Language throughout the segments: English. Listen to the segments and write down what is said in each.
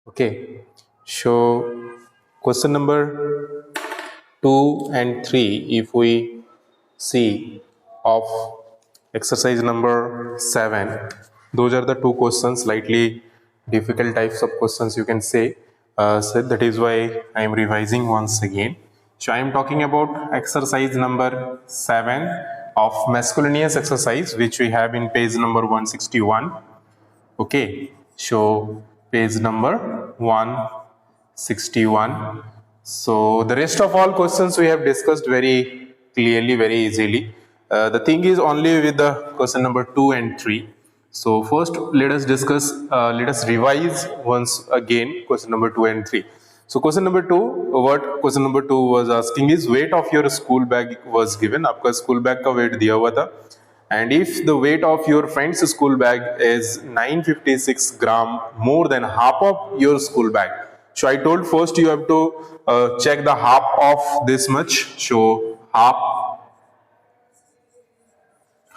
Okay, so question number 2 and 3, if we see of exercise number 7, those are the two questions, slightly difficult types of questions you can say. So that is why I am revising once again. So I am talking about exercise number 7 of miscellaneous exercise, which we have in page number 161. Okay, so page number 161. So the rest of all questions we have discussed very clearly, very easily. The thing is only with the question number 2 and 3. So first let us discuss, let us revise once again question number 2 and 3. So question number 2, what question number 2 was asking is weight of your school bag was given. आपका school bag का weight दिया हुआ था. And if the weight of your friend's school bag is 956 gram more than half of your school bag. So I told first you have to check the half of this much. So half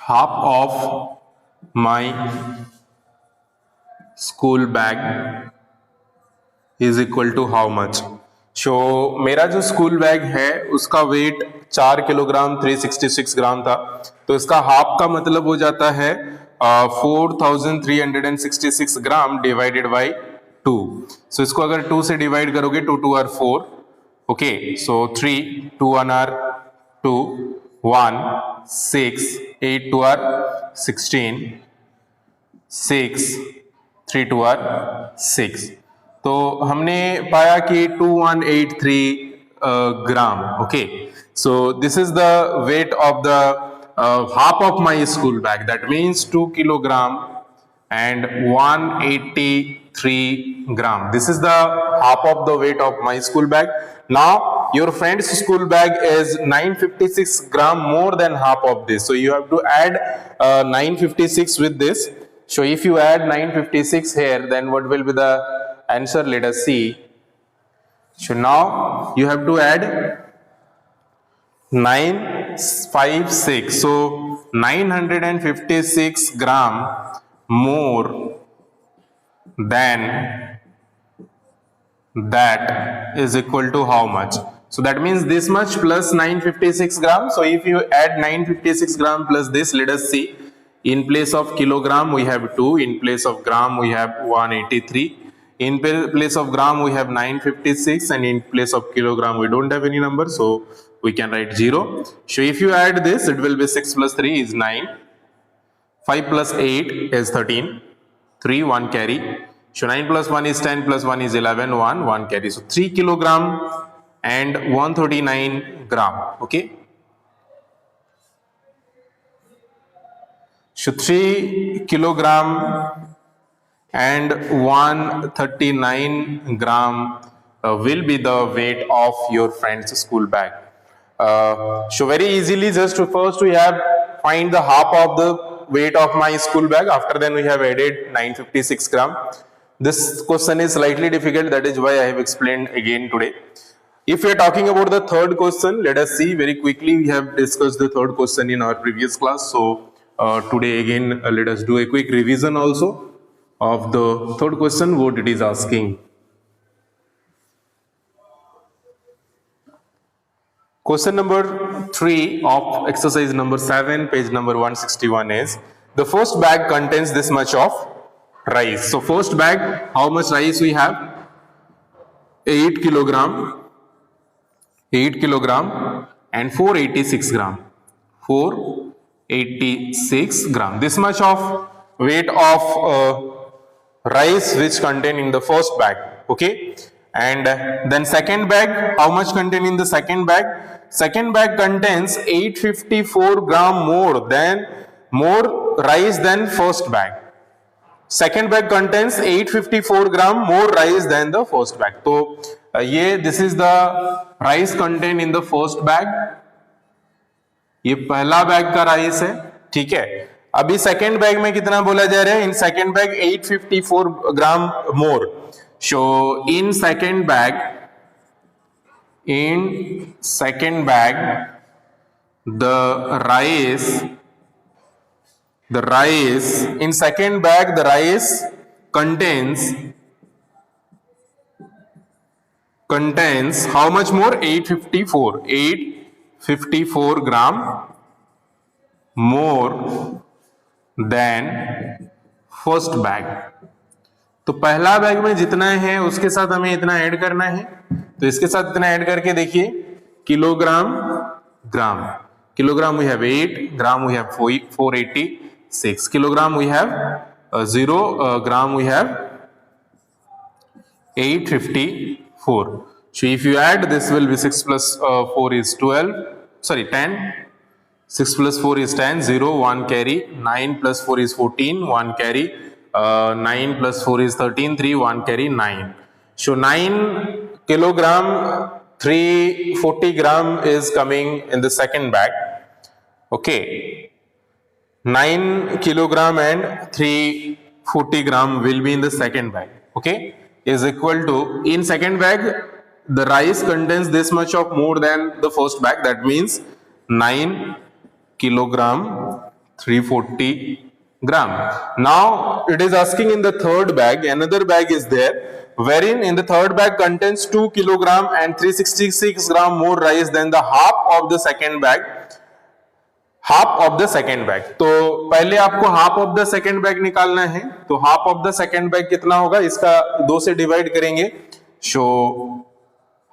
of my school bag is equal to how much. So मेरा जो school bag है उसका wait 4 kilogram 366 ग्राम था, तो इसका half का मतलब हो जाता है 4366 ग्राम डिवाइडेड बाई 2. सो इसको अगर 2 से डिवाइड करोगे 2 2 are 4. Okay, so 3 2 1 are 2 1 6 8 2 are 16 6 3 2 are 6. तो हमने पाया कि 2183 gram. Okay, so this is the weight of the half of my school bag. That means 2 kilogram and 183 gram. This is the half of the weight of my school bag. Now your friend's school bag is 956 gram more than half of this. So you have to add 956 with this. So if you add 956 here, then what will be the answer? Let us see. So now you have to add 956. So 956 gram more than that is equal to how much? So that means this much plus 956 gram. So if you add 956 gram plus this, let us see. In place of kilogram we have 2, in place of gram we have 183, in place of gram we have 956, and in place of kilogram we don't have any number, so we can write 0. So if you add this, it will be 6 plus 3 is 9, 5 plus 8 is 13, 3 1 carry. So 9 plus 1 is 10, plus 1 is 11, 1 carry. So 3 kilogram and 139 gram. Okay, so 3 kilogram and 139 gram will be the weight of your friend's school bag. So very easily, just first we have find the half of the weight of my school bag. After then we have added 956 gram. This question is slightly difficult, that is why I have explained again today. If we are talking about the third question, let us see very quickly. We have discussed the third question in our previous class. So today again let us do a quick revision also of the third question, what it is asking. Question number 3 of exercise number 7, page number 161 is, the first bag contains this much of rice. So first bag, how much rice we have? 8 kilogram and 486 gram. 486 gram. This much of weight of rice which contain in the first bag. Okay, and then second bag, how much contain in the second bag? Second bag contains 854 gram more rice than first bag. Second bag contains 854 gram more rice than the first bag. तो ये this is the rice contained in the first bag. ये पहला bag का rice है, ठीक है. अभी second bag में कितना बोला जा रहा है? In second bag 854 gram more. So in second bag the rice contains contains how much more? 854 gram more than first bag. तो पहला बैग में जितना है उसके साथ हमें इतना ऐड करना है, तो इसके साथ इतना ऐड करके देखिए, kilogram gram, kilogram we have 8, gram we have 486, kilogram we have 0, gram we have 854. So if you add, this will be 6 plus 4 is 12, sorry 10, 6 plus 4 is 10, 0, 1 carry, 9 plus 4 is 14, 1 carry, 9 plus 4 is 13, 3, 1 carry, 9. So 9 kilogram, 340 gram is coming in the second bag. Okay. 9 kilogram and 340 gram will be in the second bag. Okay. Is equal to, in second bag, the rice contains this much of more than the first bag. That means 9 kilogram 340 gram. Now it is asking in the third bag, another bag is there, wherein in the third bag contains 2 kilogram and 366 gram more rice than the half of the second bag. Half of the second bag, तो पहले आपको half of the second bag निकालना है, तो half of the second bag कितना होगा, इसका 2 से डिवाइड करेंगे, so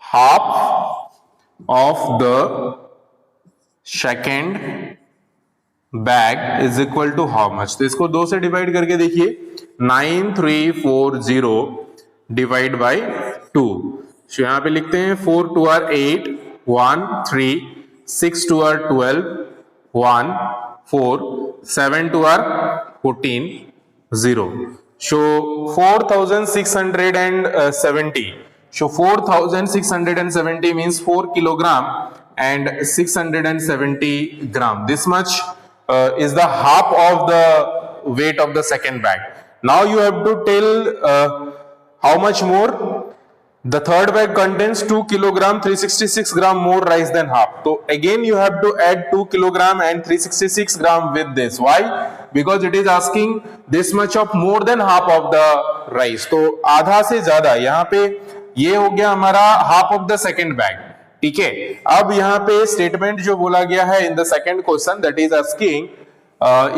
half of the second bag is equal to how much, तो इसको 2 से डिवाइड करके देखिए, 9340 डिवाइड बाई 2, सो यहां पे लिखते हैं 4 2 are 8, 1 3, 6 2 are 12, 1 4, 7 2 are 14, 0. So 4670. So 4670 means 4 kilogram and 670 gram. This much is the half of the weight of the second bag. Now you have to tell how much more. The third bag contains 2 kilogram 366 gram more rice than half. So again you have to add 2 kilogram and 366 gram with this. Why? Because it is asking this much of more than half of the rice. तो आधा से ज्यादा, यहाँ पे ये हो गया हमारा half of the second bag. ठीक है, अब यहाँ पे स्टेटमेंट जो बोला गया है in the second question, that is asking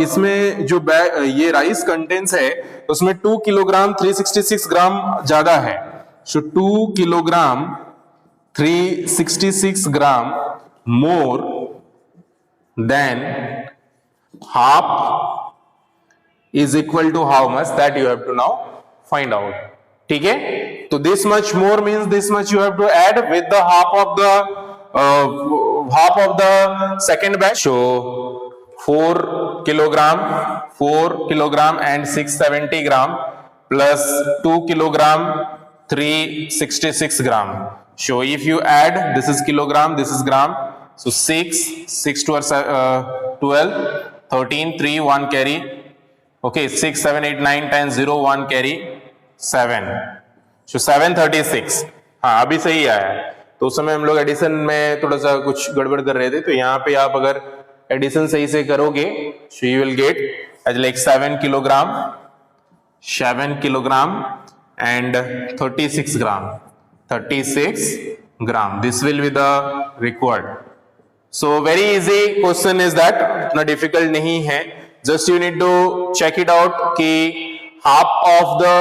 इसमें जो बैग ये राइस कंटेंट्स है उसमें 2 किलोग्राम 366 ग्राम ज्यादा है. So 2 kilogram 366 gram more than half is equal to how much, that you have to now find out. ठीक है, तो this much more means this much you have to add with the half of the second batch. So 4 kilogram and 670 gram plus 2 kilogram 366 gram. So if you add, this is kilogram, this is gram, so 6 to 12, 13, 3, 1 carry, okay, 6 7 8 9 10 0 1 carry 7, so 736. हाँ अभी सही आया, तो उस समय हम लोग addition में थोड़ा सा कुछ गड़बड़ कर रहे थे, तो यहाँ पे आप अगर एडिशन सही से करोगे, so you will get as like 7 kilogram and 36 gram. This will be the required. So very easy question is that, इतना difficult नहीं है, just you need to check it out कि half of the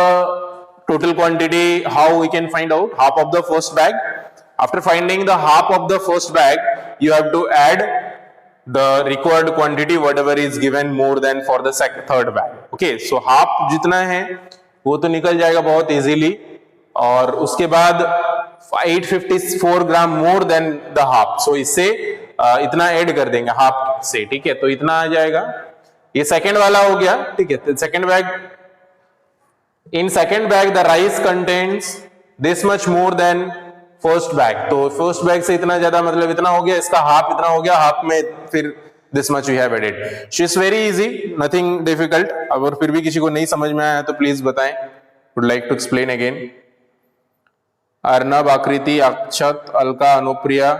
total quantity, how we can find out half of the first bag. After finding the half of the first bag, you have to add the required quantity whatever is given more than for the third bag. Okay, so half जितना है वो तो निकल जाएगा बहुत easily, और उसके बाद 854 ग्राम मोर देन द हाफ, सो इससे इतना ऐड कर देंगे हाफ से. ठीक है, तो इतना आ जाएगा, ये सेकंड वाला हो गया. ठीक है, तो second bag, in second bag the rice contents this much more than first bag, तो फर्स्ट बैग से इतना ज्यादा मतलब इतना हो गया, इसका हाफ इतना हो गया, हाफ में फिर this much we have added. So it's very easy, nothing difficult. अगर फिर भी किसी को नहीं समझ में आया तो प्लीज बताएं. Would like to explain again. Arnab, आकृति, अक्षत, अलका, अनुप्रिया,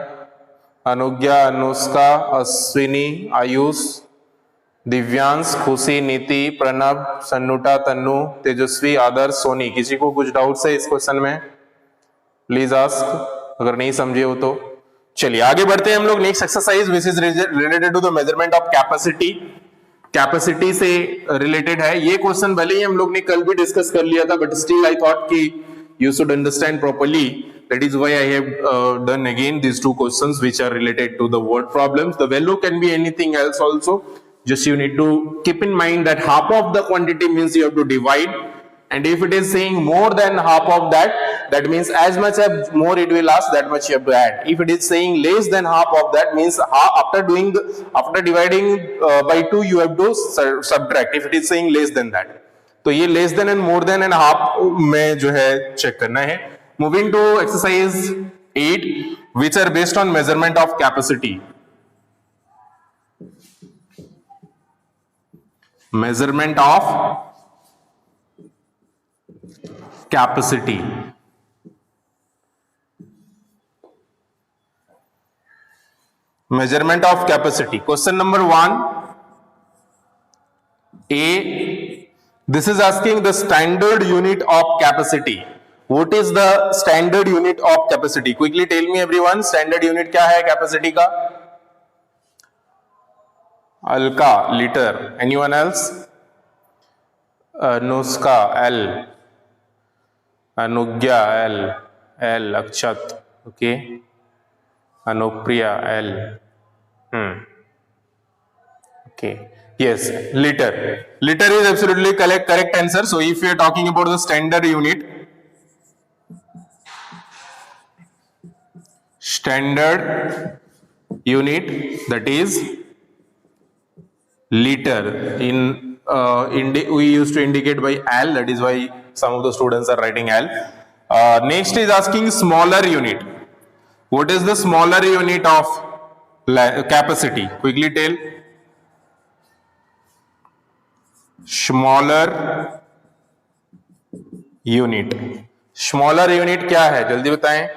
अनुज्ञा, अनुष्का, अश्विनी, आयुष, दिव्यांश, खुशी, नीति, प्रणब, सन्नुटा, तन्नु, तेजस्वी, आदर्श, सोनी. किसी को कुछ डाउट्स है इस क्वेश्चन में? प्लीज आस्क अगर नहीं समझे हो तो। चलिए आगे बढ़ते हैं हम लोग next exercise which is related to the measurement of capacity. Capacity से रिलेटेड है ये क्वेश्चन, भले ही हम लोग ने कल भी डिस्कस कर लिया था बट स्टिल आई थॉट कि you should understand properly. That is why I have done again these two questions which are related to the word problems. The value can be anything else also. Just you need to keep in mind that half of the quantity means you have to divide, and if it is saying more than half of that, that means as much as more it will ask, that much you have to add. If it is saying less than half of that, means after dividing by 2 you have to subtract. If it is saying less than that, तो ये less than and more than and half में जो है check करना है। Moving to exercise 8 which are based on measurement of capacity. Measurement of capacity, measurement of capacity. Question number 1 A, this is asking the standard unit of capacity. What is the standard unit of capacity? Quickly tell me everyone, standard unit क्या है capacity का? Alka, liter. Anyone else? Anuska, L. Anugya, L. L, Akshat. Okay. Anupriya, L. Okay. Yes, liter. Liter is absolutely correct answer. So if you are talking about the standard unit, that is liter. We used to indicate by L. That is why some of the students are writing L. Next is asking smaller unit. What is the smaller unit of capacity? Quickly tell. Smaller unit. Smaller unit क्या है जल्दी बताएं।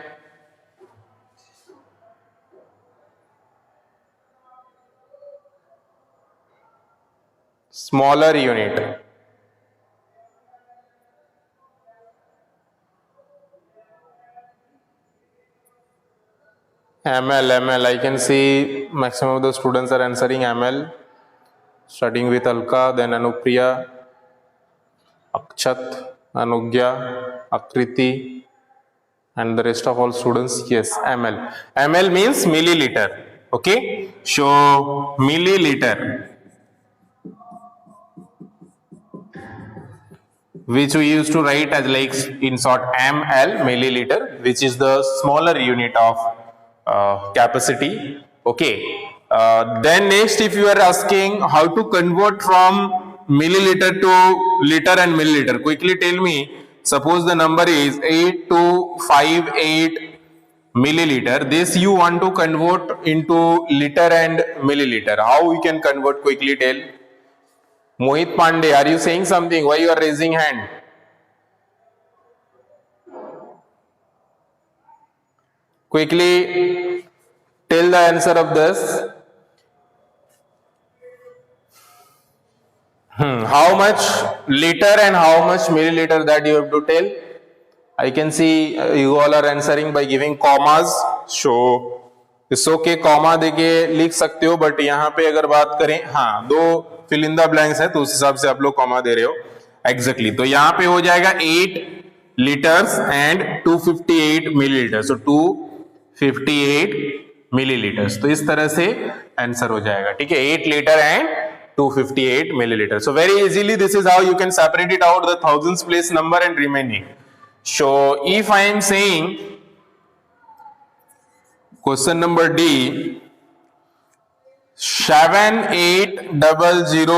Smaller unit ml. I can see maximum of the students are answering ml. Starting with Alka, then Anupriya, Akshat, Anugya, Akriti, and the rest of all students. Yes, ml. ml means milliliter. Okay, so milliliter, which we used to write as like in short ml, milliliter, which is the smaller unit of capacity. Okay. Then next, if you are asking how to convert from milliliter to liter and milliliter, quickly tell me. Suppose the number is 8258 milliliter. This you want to convert into liter and milliliter. How we can convert? Quickly tell. Mohit Pandey, are you saying something? Why you are raising hand? Quickly tell the answer of this. How much liter and how much milliliter that you have to tell? I can see you all are answering by giving commas. So it's okay, comma देके लिख सकते हो, but यहाँ पे अगर बात करें, हाँ 2 fill in the blanks है तो उस हिसाब से आप लोग comma दे रहे हो exactly. तो यहाँ पे हो जाएगा 8 liters and 258 milliliters. So 258 milliliters. तो इस तरह से आंसर हो जाएगा, ठीक है, 8 liter and 258 milliliters. So very easily this is how you can separate it out, the thousands place number and remaining. So if I am saying question number D, 7800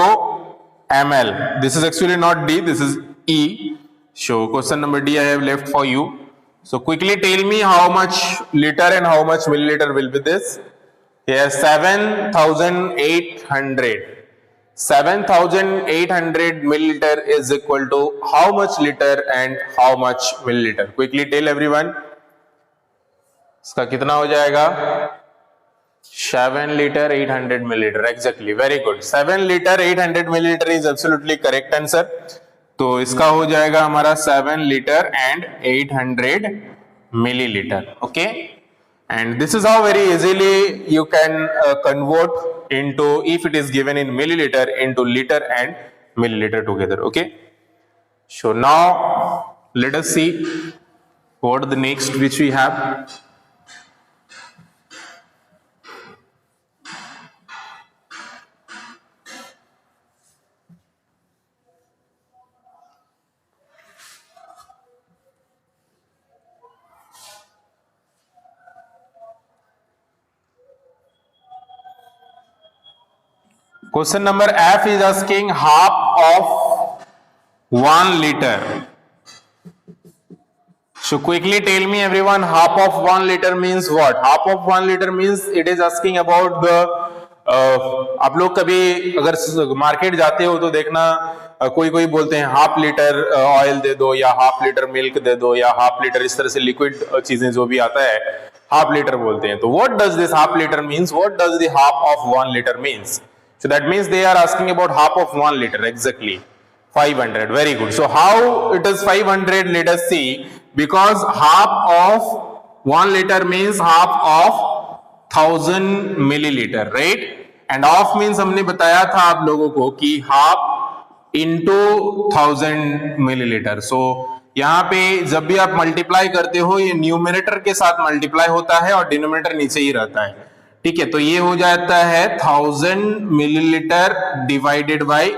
ml. This is actually not D, this is E. So question number D I have left for you. So quickly tell me how much liter and how much milliliter will be this. Yes, 7800. 7800 milliliter is equal to how much liter and how much milliliter? Quickly tell everyone. इसका कितना हो जाएगा? 7 liter 800 milliliter. Exactly, very good. 7 liter 800 milliliter is absolutely correct answer. तो इसका हो जाएगा हमारा 7 liter and 800 milliliter. Okay, and this is how very easily you can convert into, if it is given in milliliter, into liter and milliliter together. Okay, so now let us see what the next which we have. Question number F is asking half of 1 liter. So quickly tell me everyone, half of 1 liter means what? Half of 1 liter means it is asking about the आप लोग कभी अगर market जाते हो तो देखना कोई कोई बोलते हैं हाफ लीटर ऑयल दे दो, या हाफ लीटर मिल्क दे दो, या हाफ लीटर इस तरह से लिक्विड चीजें जो भी आता है हाफ लीटर बोलते हैं. तो what does this half litre means? What does the half of 1 liter means? So that means they are asking about half of 1 liter, exactly 500. Very good. So how it is 500? Let us see. Because half of 1 liter means half of 1000 milliliter, right? And half means हमने बताया था आप लोगों को कि half into 1000 milliliter. So यहाँ पे जब भी आप मल्टीप्लाई करते हो ये न्यूमरेटर के साथ मल्टीप्लाई होता है और डिनोमिनेटर नीचे ही रहता है. ठीक है, तो ये हो जाता है 1000 मिलीलीटर डिवाइडेड बाय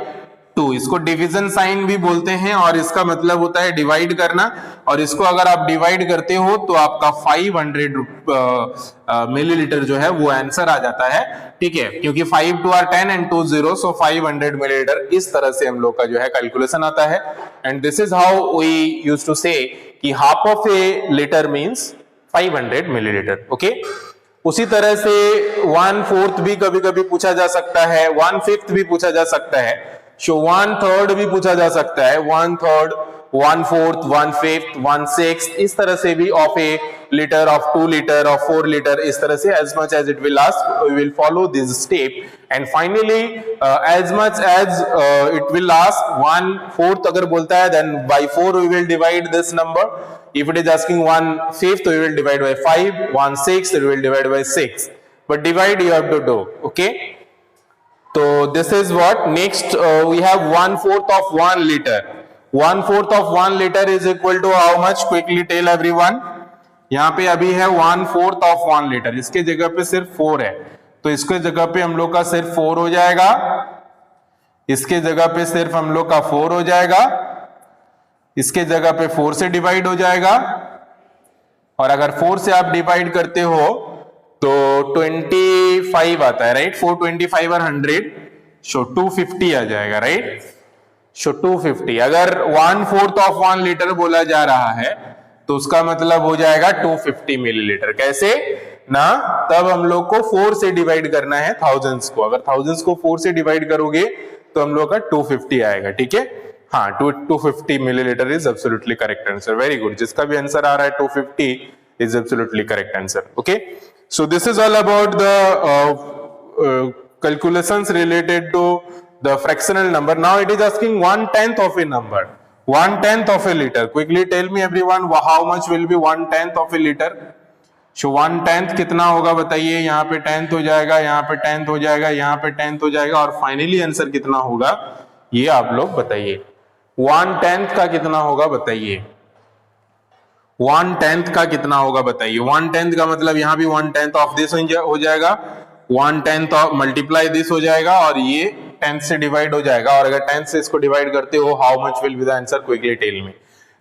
2. इसको डिवीजन साइन भी बोलते हैं और इसका मतलब होता है डिवाइड करना. और इसको अगर आप डिवाइड करते हो तो आपका 500 मिलीलीटर जो है वो आंसर आ जाता है. ठीक है, क्योंकि 5 2 are 10 and 2 0, so 500 मिलीलीटर. इस तरह से हम लोग का जो है कैलकुलेशन आता है. And this is how we used to say कि half of a litre means 500 millilitre. Okay, उसी तरह से 1/4 भी कभी कभी पूछा जा सकता है, 1/5 भी पूछा जा सकता है, सो 1/3 भी पूछा जा सकता है, 1/3, 1/4, 1/5, 1/6, इस तरह से भी of a litre, of 2 litre, of 4 litre, इस तरह से as much as it will ask, we will follow this step. And finally as much as it will ask 1/4 अगर बोलता है then by 4 we will divide this number. If it is asking 1/5 we will divide by 5, 1/6 we will divide by 6, but divide you have to do. Okay, so this is what next we have 1/4 of 1 liter. 1/4 of 1 liter is equal to how much? Quickly tell everyone. यहाँ पे अभी है 1/4 of 1 liter, इसके जगह पे सिर्फ 4 है, तो इसके जगह पे हम लोग का सिर्फ 4 हो जाएगा, इसके जगह पे सिर्फ हम लोग का 4 हो जाएगा, इसके जगह पे 4 से डिवाइड हो जाएगा. और अगर 4 से आप डिवाइड करते हो तो 25 आता है, राइट? 4 25 और 100, सो 250 आ जाएगा, राइट? सो 250. अगर 1/4 of 1 लीटर बोला जा रहा है तो उसका मतलब हो जाएगा 250 मिलीलीटर. कैसे ना, तब हम लोग को 4 से डिवाइड करना है थाउजेंड्स को. अगर थाउजेंड्स को 4 से डिवाइड करोगे तो हम लोग का 250 आएगा. ठीक है, हाँ, 250 millilitre is absolutely correct answer. Very good. जिसका भी आंसर आ रहा है 250 is absolutely correct answer. Okay, so this is all about the calculations related to the fractional number. Now it is asking 1/10 of a number. 1/10 of a liter. Quickly tell me everyone, how much will be 1/10 of a liter? So 1/10 कितना होगा बताइए. यहाँ पे 10th हो जाएगा, यहाँ पे 10th हो जाएगा, यहाँ पे 10th हो जाएगा, और फाइनली आंसर कितना होगा ये आप लोग बताइए. 1/10 का कितना होगा बताइए. 1/10 का कितना होगा बताइए. 1/10 का मतलब यहाँ भी 1/10 ऑफ दिस हो जाएगा, 1/10 ऑफ मल्टीप्लाई दिस हो जाएगा, और ये 10 से डिवाइड हो जाएगा. और अगर 10 से इसको डिवाइड करते हो, how much will be the answer? Quickly tell me.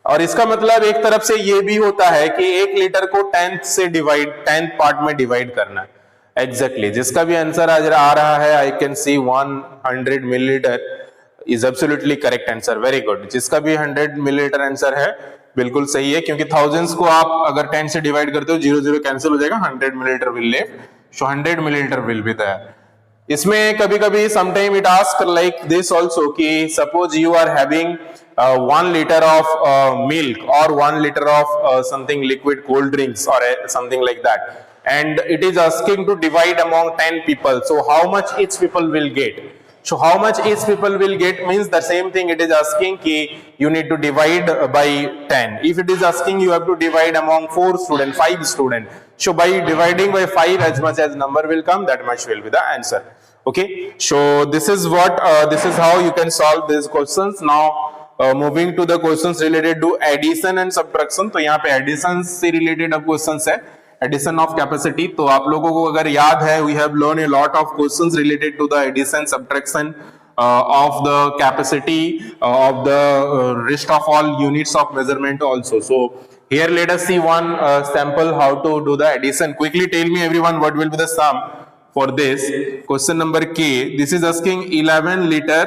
और इसका मतलब एक तरफ से ये भी होता है कि 1 लीटर को 10th से डिवाइड, 10th पार्ट में डिवाइड करना है. एग्जैक्टली. जिसका भी आंसर आज आ रहा है, I can see 100 millilitre is absolutely correct answer. Very good. जिसका भी 100 मिलीलीटर आंसर है बिल्कुल सही है, क्योंकि थाउजेंड्स को आप अगर 10 से डिवाइड करते हो 0 0 कैंसिल हो जाएगा, 100 millilitre will left, so 100 millilitre will be there. इसमें कभी कभी sometime it ask like this also कि suppose you are having 1 liter of milk or 1 liter of something liquid cold drinks or something like that, and it is asking to divide among 10 people. So how much each people will get? So how much each people will get means the same thing it is asking ki you need to divide by 10. If it is asking you have to divide among 4 students, 5 students. So by dividing by 5 as much as number will come, that much will be the answer. Okay. So this is what this is how you can solve these questions. Now moving to the questions related to addition and subtraction. तो यहाँ पे addition से related अब questions है. Addition of capacity. तो आप लोगों को अगर याद है we have learn a lot of questions related to the addition subtraction of the capacity of the rest of all units of measurement also. So here let us see one sample how to do the addition. Quickly tell me everyone what will be the sum for this. Question number K. This is asking 11 liter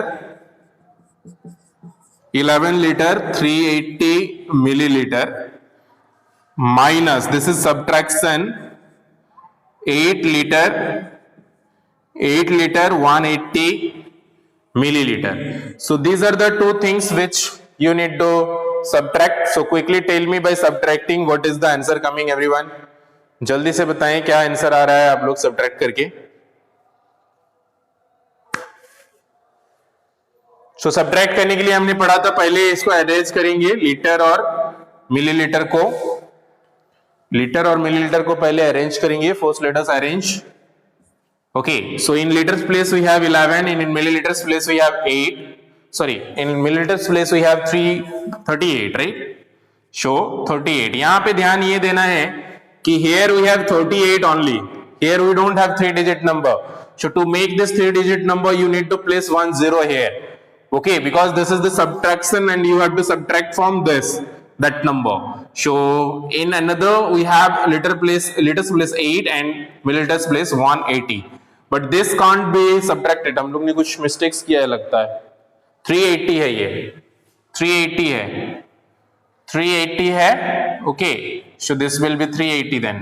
380 milliliter minus, this is subtraction, 8 liter 180 milliliter. So these are the two things which you need to subtract. So quickly tell me by subtracting what is the answer coming everyone. जल्दी से बताएं क्या answer आ रहा है आप लोग subtract करके. So subtract करने के लिए हमने पढ़ा था पहले इसको अरेंज करेंगे लीटर और मिलीलीटर को. लीटर और मिलीलीटर को पहले अरेंज करेंगे. First let us arrange. Okay, so in litres place we have 11, in millilitres place we have 8, sorry in millilitres place we have 38, right. So 38. यहां पे ध्यान ये देना है कि here we have 38 only, here we don't have 3 digit number. So to make this 3 digit number you need to place 1 0 here. Okay, because this is the subtraction and you have to subtract from this that number. So in another we have liters place 8 and milliliters place 180, but this can't be subtracted. हम लोग ने कुछ mistakes किया है लगता है. 380 है ये, 380 है, 380 है. Okay, so this will be 380 then.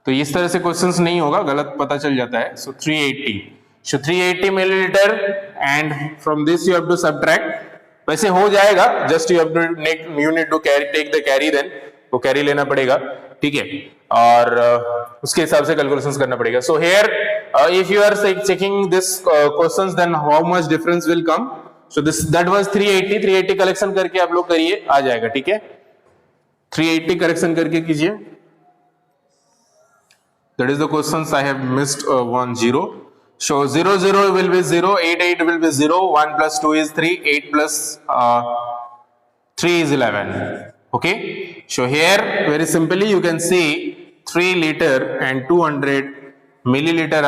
तो इस तरह से क्वेश्चंस नहीं होगा, गलत पता चल जाता है. So 380. So 380 milliliter and from this you have to subtract. वैसे हो जाएगा, just you have to need to take the carry then. वो carry लेना पड़ेगा, ठीक है, और उसके हिसाब से calculations करना पड़ेगा. So here if you are checking this questions then how much difference will come. So this that was 380 collection करके आप लोग करिए, आ जाएगा, ठीक है. 380 correction करके कीजिए. That is the questions I have missed 1 0. So 0 0 will be 0, 8 8 will be 0, 1 plus 2 is 3, 8 plus 3 is 11. Okay. So here very simply you can see 3 liter and 200 milliliter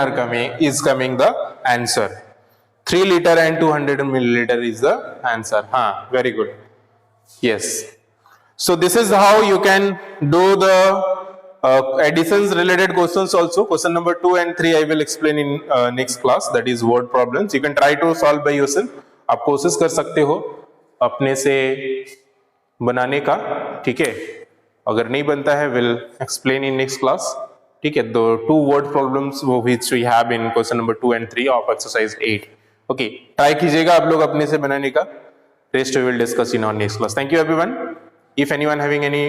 is coming the answer. 3 liter and 200 milliliter is the answer. Very good. Yes. So this is how you can do the additions related questions also. Question number 2 and 3 I will explain in next class, that is word problems. You can try to solve by yourself. आप कोशिश कर सकते हो अपने से बनाने का, ठीक है. अगर नहीं बनता है will explain in next class, ठीक है. The 2 word problems which we have in question number 2 and 3 of exercise 8. Okay, try कीजिएगा आप लोग अपने से बनाने का. Rest we will discuss in our next class. Thank you everyone. If anyone having any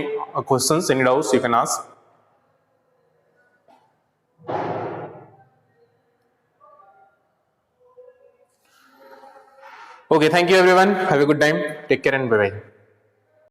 questions, any doubts, you can ask. Okay, thank you everyone. Have a good time. Take care and bye bye.